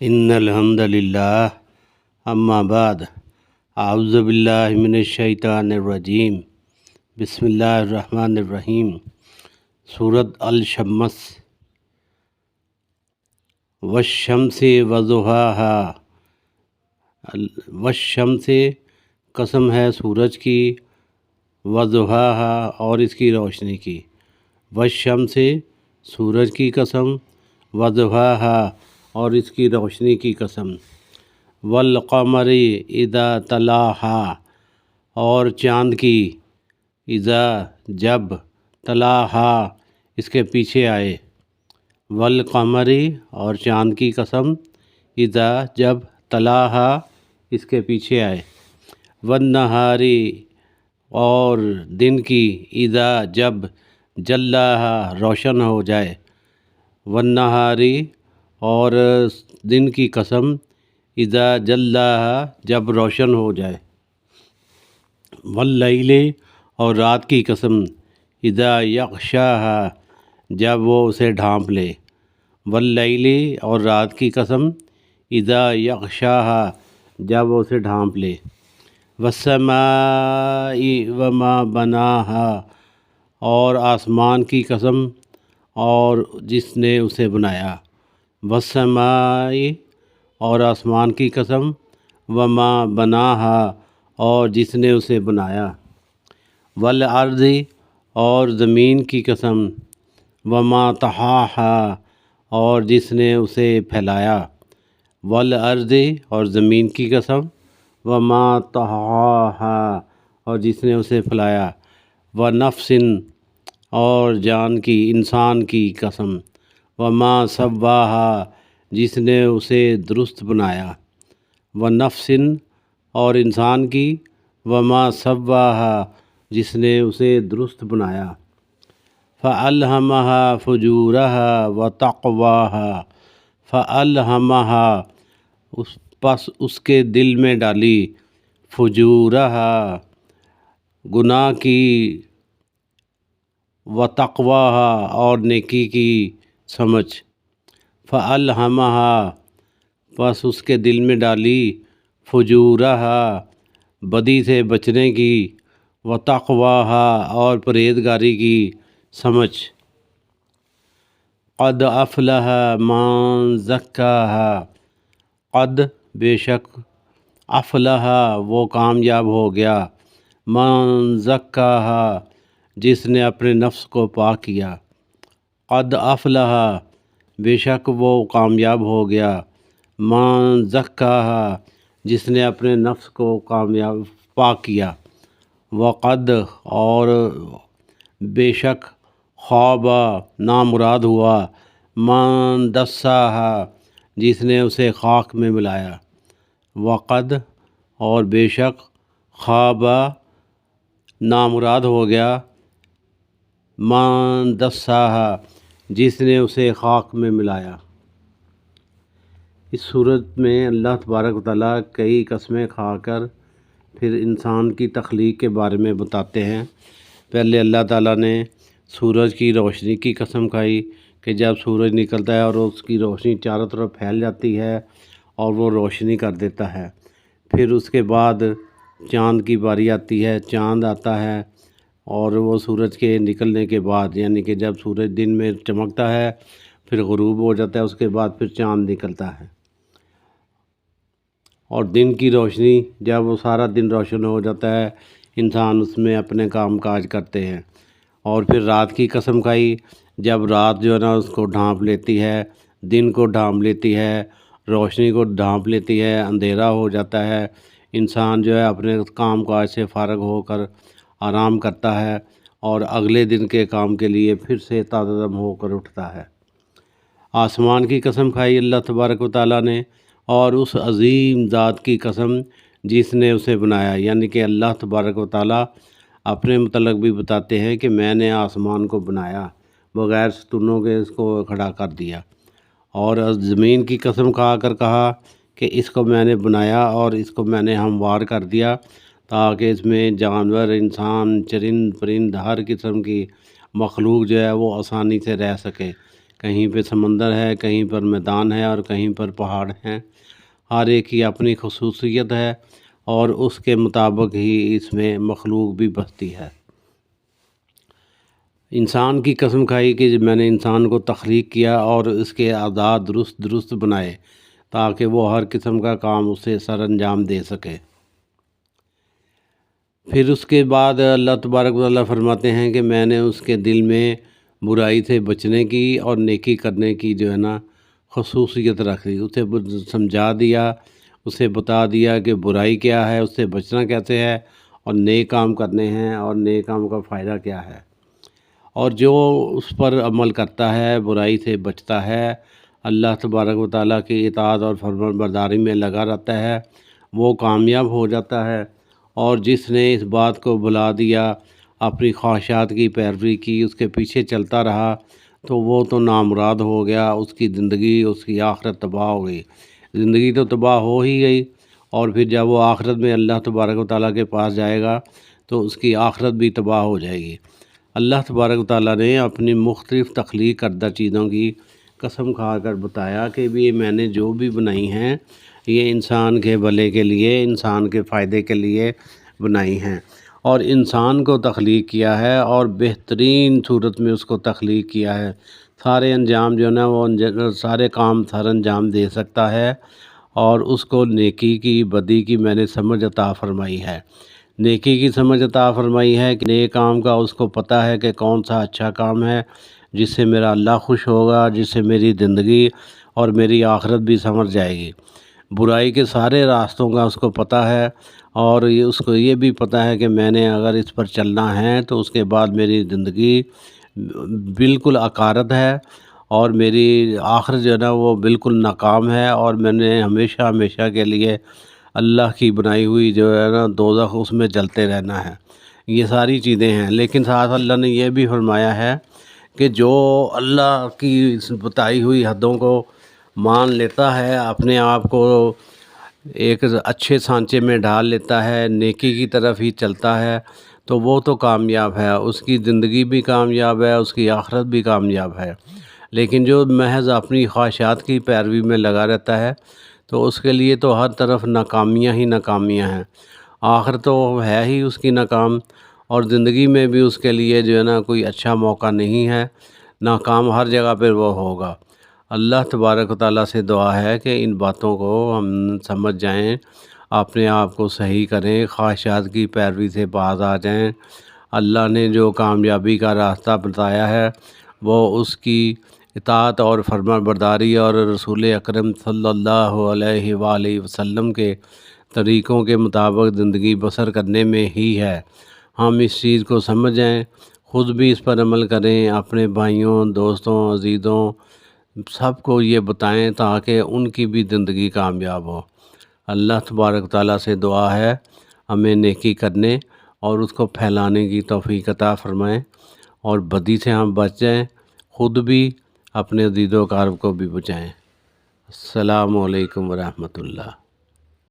ان الحمد للہ اما بعد اعوذ باللہ من الشیطان الرجیم بسم اللہ الرحمن الرحیم۔ سورۃ الشمس۔ والشمس وضحاہا، والشمس قسم ہے سورج کی، وضحاہا اور اس کی روشنی کی۔ والشمس سورج کی قسم، وضحاہا اور اس کی روشنی کی قسم۔ والقمر اذا تلاہا اور چاند کی، اذا جب، تلاہا اس کے پیچھے آئے۔ والقمر اور چاند کی قسم، اذا جب، تلاہا اس کے پیچھے آئے۔ والنہار اور دن کی، اذا جب، جلاہا روشن ہو جائے۔ والنہار اور دن کی قسم، اذا جلاہا جب روشن ہو جائے۔ واللیل اور رات کی قسم، اذا یغشاہا جب وہ اسے ڈھانپ لے۔ واللیل اور رات کی قسم، اذا یغشاہا جب وہ اسے ڈھانپ لے۔ والسماء وما بناہا اور آسمان کی قسم اور جس نے اسے بنایا۔ والسماء اور آسمان کی قسم، وما بناہا اور جس نے اسے بنایا۔ والارض اور زمین کی قسم، وما طحاہا اور جس نے اسے پھیلایا۔ والارض اور زمین کی قسم، وما طحاہا اور جس نے اسے پھیلایا۔ ونفس اور جان کی، انسان کی قسم، وما سواہا جس نے اسے درست بنایا۔ ونفس اور انسان کی، وما سواہا جس نے اسے درست بنایا۔ فَأَلْهَمَهَا فُجُورَهَا وَتَقْوَاهَا، فَأَلْهَمَهَا پس اس کے دل میں ڈالی، فجورہا گناہ کی، وتقواہا اور نیکی کی سمجھ۔ فَأَلْهَمَهَا پس اس کے دل میں ڈالی، فجورہا بدی سے بچنے کی، وتقواہا اور پرہیزگاری کی سمجھ۔ قد افلح من زکاہا، قد بے شک، افلح وہ کامیاب ہو گیا، من زکاہا جس نے اپنے نفس کو پاک کیا۔ قد افلح بے شک وہ کامیاب ہو گیا، من زکاہا جس نے اپنے نفس کو پاک کیا۔ وقد اور بے شک، خواب نامراد ہوا، من دساہا جس نے اسے خاک میں ملایا۔ وقد اور بے شک، خواب نامراد ہو گیا، من دساہا جس نے اسے خاک میں ملایا۔ اس صورت میں اللہ تبارک و تعالیٰ کئی قسمیں کھا کر پھر انسان کی تخلیق کے بارے میں بتاتے ہیں۔ پہلے اللہ تعالیٰ نے سورج کی روشنی کی قسم کھائی کہ جب سورج نکلتا ہے اور اس کی روشنی چاروں طرف پھیل جاتی ہے اور وہ روشنی کر دیتا ہے۔ پھر اس کے بعد چاند کی باری آتی ہے، چاند آتا ہے اور وہ سورج کے نکلنے کے بعد، یعنی کہ جب سورج دن میں چمکتا ہے پھر غروب ہو جاتا ہے، اس کے بعد پھر چاند نکلتا ہے۔ اور دن کی روشنی جب وہ سارا دن روشن ہو جاتا ہے، انسان اس میں اپنے کام کاج کرتے ہیں۔ اور پھر رات کی قسم کھائی، جب رات جو ہے نا اس کو ڈھانپ لیتی ہے، دن کو ڈھانپ لیتی ہے، روشنی کو ڈھانپ لیتی ہے، اندھیرا ہو جاتا ہے، انسان جو ہے اپنے کام کاج سے فارغ ہو کر آرام کرتا ہے اور اگلے دن کے کام کے لیے پھر سے تازہ دم ہو کر اٹھتا ہے۔ آسمان کی قسم کھائی اللہ تبارک و تعالیٰ نے، اور اس عظیم ذات کی قسم جس نے اسے بنایا، یعنی کہ اللہ تبارک و تعالیٰ اپنے متعلق بھی بتاتے ہیں کہ میں نے آسمان کو بنایا، بغیر ستونوں کے اس کو کھڑا کر دیا۔ اور زمین کی قسم کھا کر کہا کہ اس کو میں نے بنایا اور اس کو میں نے ہموار کر دیا تاکہ اس میں جانور، انسان، چرند پرند، ہر قسم کی مخلوق جو ہے وہ آسانی سے رہ سکے۔ کہیں پہ سمندر ہے، کہیں پر میدان ہے اور کہیں پر پہاڑ ہیں۔ ہر ایک کی اپنی خصوصیت ہے اور اس کے مطابق ہی اس میں مخلوق بھی بستی ہے۔ انسان کی قسم کھائی کہ میں نے انسان کو تخلیق کیا اور اس کے اعضاء درست بنائے تاکہ وہ ہر قسم کا کام اسے سر انجام دے سکے۔ پھر اس کے بعد اللہ تبارک و تعالیٰ فرماتے ہیں کہ میں نے اس کے دل میں برائی سے بچنے کی اور نیکی کرنے کی جو ہے نا خصوصیت رکھ دی، اسے سمجھا دیا، اسے بتا دیا کہ برائی کیا ہے، اس سے بچنا کیسے ہے اور نیک کام کرنے ہیں اور نیک کام کا فائدہ کیا ہے۔ اور جو اس پر عمل کرتا ہے، برائی سے بچتا ہے، اللہ تبارک و تعالیٰ کی اطاعت اور فرمان برداری میں لگا رہتا ہے، وہ کامیاب ہو جاتا ہے۔ اور جس نے اس بات کو بھلا دیا، اپنی خواہشات کی پیروی کی، اس کے پیچھے چلتا رہا، تو وہ تو نامراد ہو گیا، اس کی زندگی، اس کی آخرت تباہ ہو گئی۔ زندگی تو تباہ ہو ہی گئی، اور پھر جب وہ آخرت میں اللہ تبارک و تعالیٰ کے پاس جائے گا تو اس کی آخرت بھی تباہ ہو جائے گی۔ اللہ تبارک و تعالیٰ نے اپنی مختلف تخلیق کردہ چیزوں کی قسم کھا کر بتایا کہ بھی میں نے جو بھی بنائی ہیں یہ انسان کے بھلے کے لیے، انسان کے فائدے کے لیے بنائی ہیں، اور انسان کو تخلیق کیا ہے اور بہترین صورت میں اس کو تخلیق کیا ہے۔ سارے انجام جو ہے نا وہ سارے کام سر انجام دے سکتا ہے، اور اس کو نیکی کی بدی کی میں نے سمجھ عطا فرمائی ہے۔ نیکی کی سمجھ عطا فرمائی ہے کہ نیک کام کا اس کو پتہ ہے کہ کون سا اچھا کام ہے جس سے میرا اللہ خوش ہوگا، جس سے میری زندگی اور میری آخرت بھی سنور جائے گی۔ برائی کے سارے راستوں کا اس کو پتہ ہے، اور اس کو یہ بھی پتہ ہے کہ میں نے اگر اس پر چلنا ہے تو اس کے بعد میری زندگی بالکل عقارت ہے اور میری آخرت جو ہے نا وہ بالکل ناکام ہے، اور میں نے ہمیشہ ہمیشہ کے لیے اللہ کی بنائی ہوئی جو ہے نا دوزخ، اس میں جلتے رہنا ہے۔ یہ ساری چیزیں ہیں، لیکن ساتھ اللہ نے یہ بھی فرمایا ہے کہ جو اللہ کی بتائی ہوئی حدوں کو مان لیتا ہے، اپنے آپ کو ایک اچھے سانچے میں ڈھال لیتا ہے، نیکی کی طرف ہی چلتا ہے، تو وہ تو کامیاب ہے، اس کی زندگی بھی کامیاب ہے، اس کی آخرت بھی کامیاب ہے۔ لیکن جو محض اپنی خواہشات کی پیروی میں لگا رہتا ہے تو اس کے لیے تو ہر طرف ناکامیاں ہی ناکامیاں ہیں، آخر تو ہے ہی اس کی ناکام، اور زندگی میں بھی اس کے لیے جو ہے نا کوئی اچھا موقع نہیں ہے، ناکام ہر جگہ پہ وہ ہوگا۔ اللہ تبارک و تعالیٰ سے دعا ہے کہ ان باتوں کو ہم سمجھ جائیں، اپنے آپ کو صحیح کریں، خواہشات کی پیروی سے باز آ جائیں۔ اللہ نے جو کامیابی کا راستہ بتایا ہے وہ اس کی اطاعت اور فرمان برداری اور رسول اکرم صلی اللہ علیہ وآلہ وسلم کے طریقوں کے مطابق زندگی بسر کرنے میں ہی ہے۔ ہم اس چیز کو سمجھیں، خود بھی اس پر عمل کریں، اپنے بھائیوں، دوستوں، عزیزوں سب کو یہ بتائیں تاکہ ان کی بھی زندگی کامیاب ہو۔ اللہ تبارک تعالیٰ سے دعا ہے ہمیں نیکی کرنے اور اس کو پھیلانے کی توفیق عطا فرمائیں، اور بدی سے ہم بچ جائیں، خود بھی اپنے عزیز و اقارب کو بھی بچائیں۔ السلام علیکم ورحمۃ اللہ۔